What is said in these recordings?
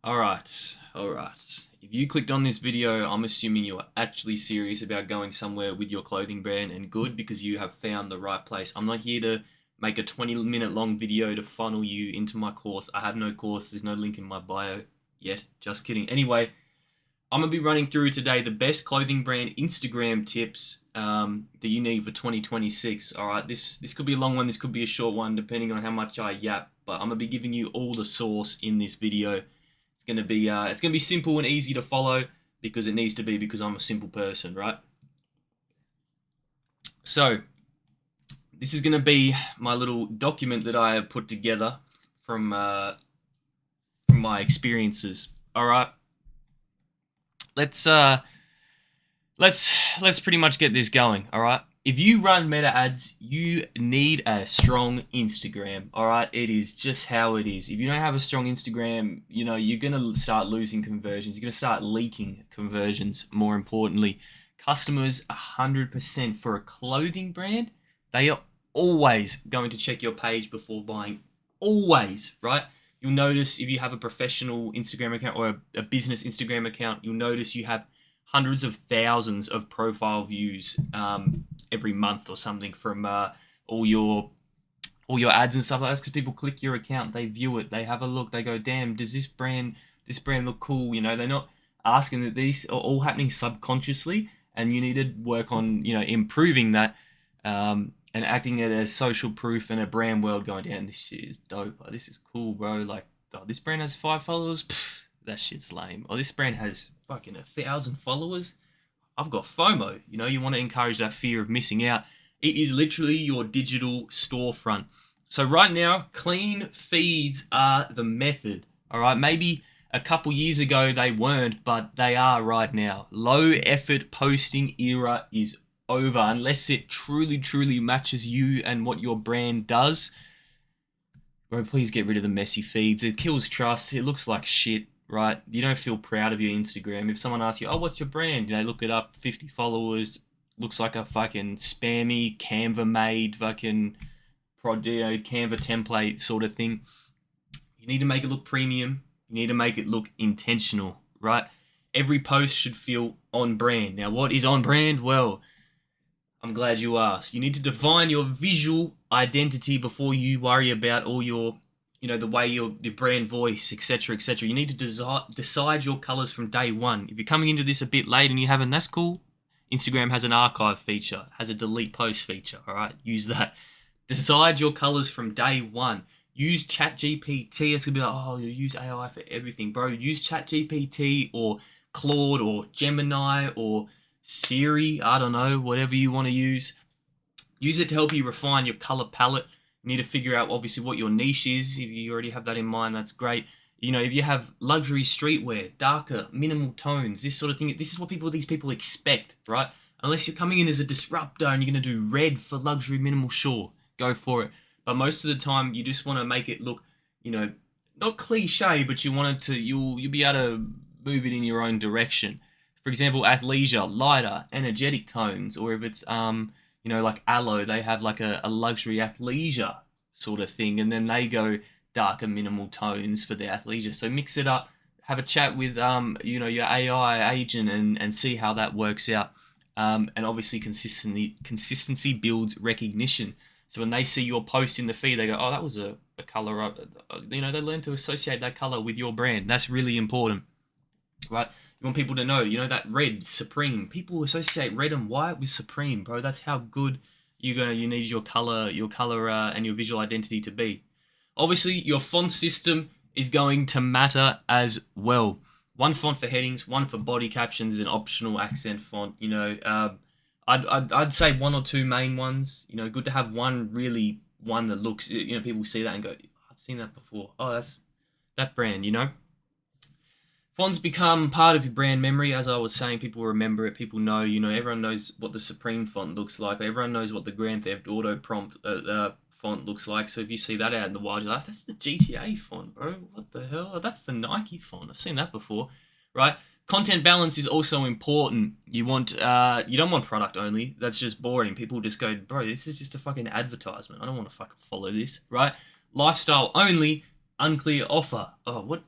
All right, all right. If you clicked on this video, I'm assuming you're actually serious about going somewhere with your clothing brand and good because you have found the right place. I'm not here to make a 20-minute long video to funnel you into my course. I have no course. There's no link in my bio. Yes, just kidding. Anyway, I'm gonna be running through today the best clothing brand Instagram tips that you need for 2026. All right, this could be a long one. This could be a short one, depending on how much I yap. But I'm gonna be giving you all the sauce in this video. It's gonna be simple and easy to follow because it needs to be because I'm a simple person, right? So this is gonna be my little document that I have put together from my experiences. All right, let's uh let's pretty much get this going. All right. If you run meta ads, you need a strong Instagram. All right. It is just how it is. If you don't have a strong Instagram, you're going to start losing conversions. You're going to start leaking conversions, more importantly. Customers, 100% for a clothing brand, they are always going to check your page before buying. Always, right? You'll notice if you have a professional Instagram account or a business Instagram account, you'll notice you have hundreds of thousands of profile views every month or something from all your ads and stuff like that. Because people click your account, they view it, they have a look, they go, damn, does this brand look cool? They're not asking that. These are all happening subconsciously, and you need to work on improving that, and acting at a social proof and a brand world. Going, down, this shit is dope. Like, this is cool, bro. Like, oh, this brand has 5 followers. Pff, that shit's lame. Or this brand has fucking 1,000 followers. I've got FOMO. You want to encourage that fear of missing out. It is literally your digital storefront. So right now, clean feeds are the method. All right, maybe a couple years ago they weren't, but they are right now. Low effort posting era is over unless it truly, truly matches you and what your brand does. Bro, please get rid of the messy feeds. It kills trust. It looks like shit, right? You don't feel proud of your Instagram. If someone asks you, oh, what's your brand? They look it up, 50 followers, looks like a fucking spammy Canva made fucking Canva template sort of thing. You need to make it look premium. You need to make it look intentional, right? Every post should feel on brand. Now, what is on brand? Well, I'm glad you asked. You need to define your visual identity before you worry about all your, the way your brand voice, etc., etc. You need to decide your colors from day one. If you're coming into this a bit late and you haven't, that's cool. Instagram has an archive feature, has a delete post feature. All right, use that. Decide your colors from day one. Use ChatGPT. It's gonna be like, oh, you use AI for everything, bro. Use ChatGPT or Claude or Gemini or Siri. I don't know, whatever you want to use. Use it to help you refine your color palette. You need to figure out obviously what your niche is. If you already have that in mind, that's great. If you have luxury streetwear, darker, minimal tones, this sort of thing, this is what these people expect, right? Unless you're coming in as a disruptor and you're going to do red for luxury minimal, sure, go for it. But most of the time, you just want to make it look, not cliche, but you want it to, you'll be able to move it in your own direction. For example, athleisure, lighter, energetic tones, or if it's like Aloe, they have like a luxury athleisure sort of thing, and then they go darker minimal tones for the athleisure. So mix it up, have a chat with your AI agent and see how that works out. And obviously consistency builds recognition. So when they see your post in the feed, they go, oh, that was a color. They learn to associate that color with your brand. That's really important, right? You want people to know, that red, Supreme. People associate red and white with Supreme, bro. That's how good you need your color, and your visual identity to be. Obviously, your font system is going to matter as well. One font for headings, one for body captions, an optional accent font. I'd say one or two main ones. Good to have one that looks. People see that and go, I've seen that before. Oh, that's that brand. Fonts become part of your brand memory. As I was saying, people remember it. People know. Everyone knows what the Supreme font looks like. Everyone knows what the Grand Theft Auto prompt font looks like. So if you see that out in the wild, you're like, that's the GTA font, bro. What the hell? Oh, that's the Nike font. I've seen that before, right? Content balance is also important. You don't want product only. That's just boring. People just go, bro, this is just a fucking advertisement. I don't want to fucking follow this, right? Lifestyle only, unclear offer. Oh, what?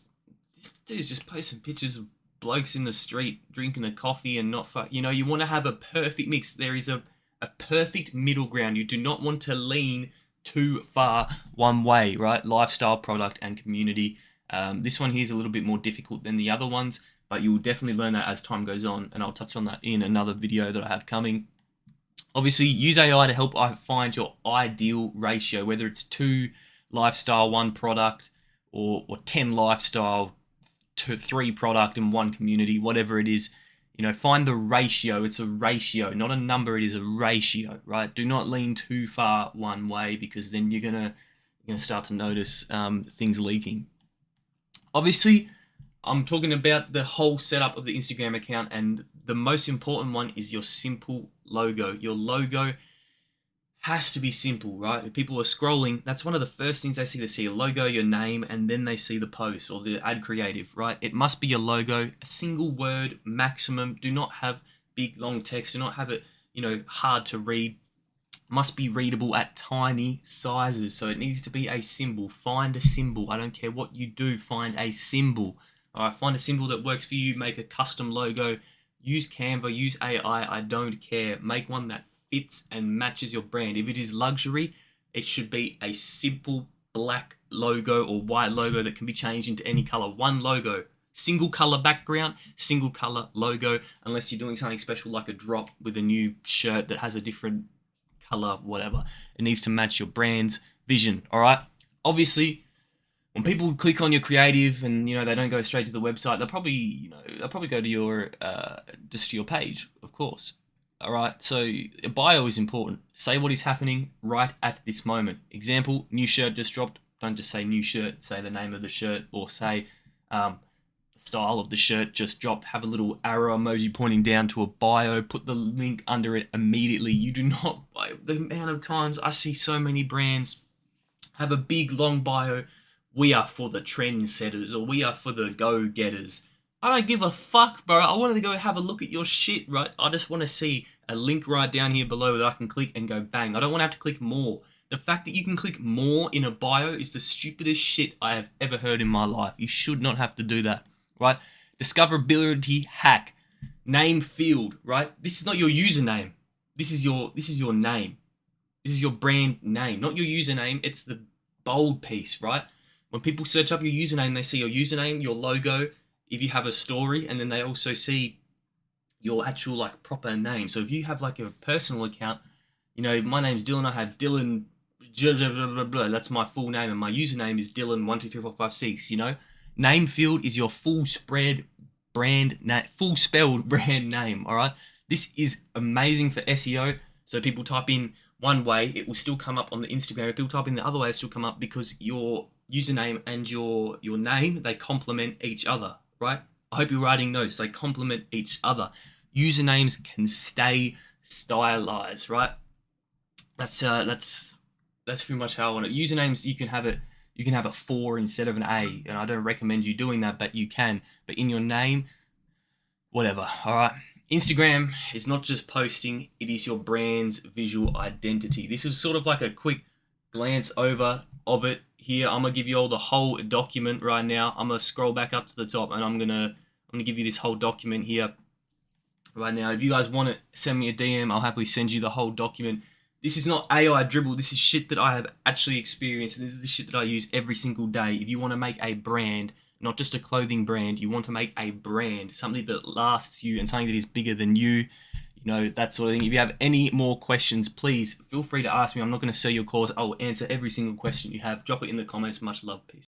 This dude's just posting pictures of blokes in the street drinking a coffee and not fuck. You know, you want to have a perfect mix. There is a perfect middle ground. You do not want to lean too far one way, right? Lifestyle, product, and community. This one here is a little bit more difficult than the other ones, but you will definitely learn that as time goes on, and I'll touch on that in another video that I have coming. Obviously, use AI to help find your ideal ratio, whether it's 2 lifestyle, 1 product, or 10 lifestyle, 3 product, and 1 community, whatever it is. You know, find the ratio. It's a ratio, not a number. It is a ratio, right? Do not lean too far one way, because then you're gonna start to notice things leaking. Obviously, I'm talking about the whole setup of the Instagram account, and the most important one is your simple logo. Your logo has to be simple, right? If people are scrolling, that's one of the first things they see. They see a logo, your name, and then they see the post or the ad creative, right? It must be your logo, a single word maximum. Do not have big, long text. Do not have it, hard to read. Must be readable at tiny sizes. So it needs to be a symbol. Find a symbol. I don't care what you do. Find a symbol. All right, find a symbol that works for you. Make a custom logo. Use Canva. Use AI. I don't care. Make one that fits and matches your brand. If it is luxury, it should be a simple black logo or white logo that can be changed into any color. One logo. Single color background, single color logo, unless you're doing something special like a drop with a new shirt that has a different color, whatever. It needs to match your brand's vision, all right? Obviously, when people click on your creative and, they don't go straight to the website, they'll probably go to your, just to your page, of course. All right, so a bio is important. Say what is happening right at this moment. Example, new shirt just dropped. Don't just say new shirt, say the name of the shirt, or say the style of the shirt just dropped. Have a little arrow emoji pointing down to a bio. Put the link under it immediately. You do not, the amount of times I see so many brands have a big long bio. We are for the trendsetters, or we are for the go-getters. I don't give a fuck, bro. I wanted to go have a look at your shit, right? I just want to see a link right down here below that I can click and go bang. I don't want to have to click more. The fact that you can click more in a bio is the stupidest shit I have ever heard in my life. You should not have to do that, right? Discoverability hack. Name field, right? This is not your username. This is your name. This is your brand name, not your username. It's the bold piece, right? When people search up your username, they see your username, your logo, if you have a story, and then they also see your actual proper name. So if you have a personal account, my name's Dylan, I have Dylan, blah, blah, blah, blah, that's my full name, and my username is Dylan123456, Name field is your full spelled brand name, all right? This is amazing for SEO. So people type in one way, it will still come up on the Instagram. If people type in the other way, it'll still come up, because your username and your name, they complement each other, right? I hope you're writing notes. They complement each other. Usernames can stay stylized, right? That's pretty much how I want it. Usernames, you can have a 4 instead of an A, and I don't recommend you doing that, but you can. But in your name, whatever, all right? Instagram is not just posting, it is your brand's visual identity. This is sort of like a quick glance over of it. Here, I'm gonna give you all the whole document right now. I'm gonna scroll back up to the top, and I'm gonna give you this whole document here right now. If you guys want it, send me a DM. I'll happily send you the whole document. This is not AI dribble. This is shit that I have actually experienced, and this is the shit that I use every single day. If you want to make a brand, not just a clothing brand, you want to make a brand, something that lasts you and something that is bigger than you, that sort of thing. If you have any more questions, please feel free to ask me. I'm not going to sell your course. I'll answer every single question you have. Drop it in the comments. Much love. Peace.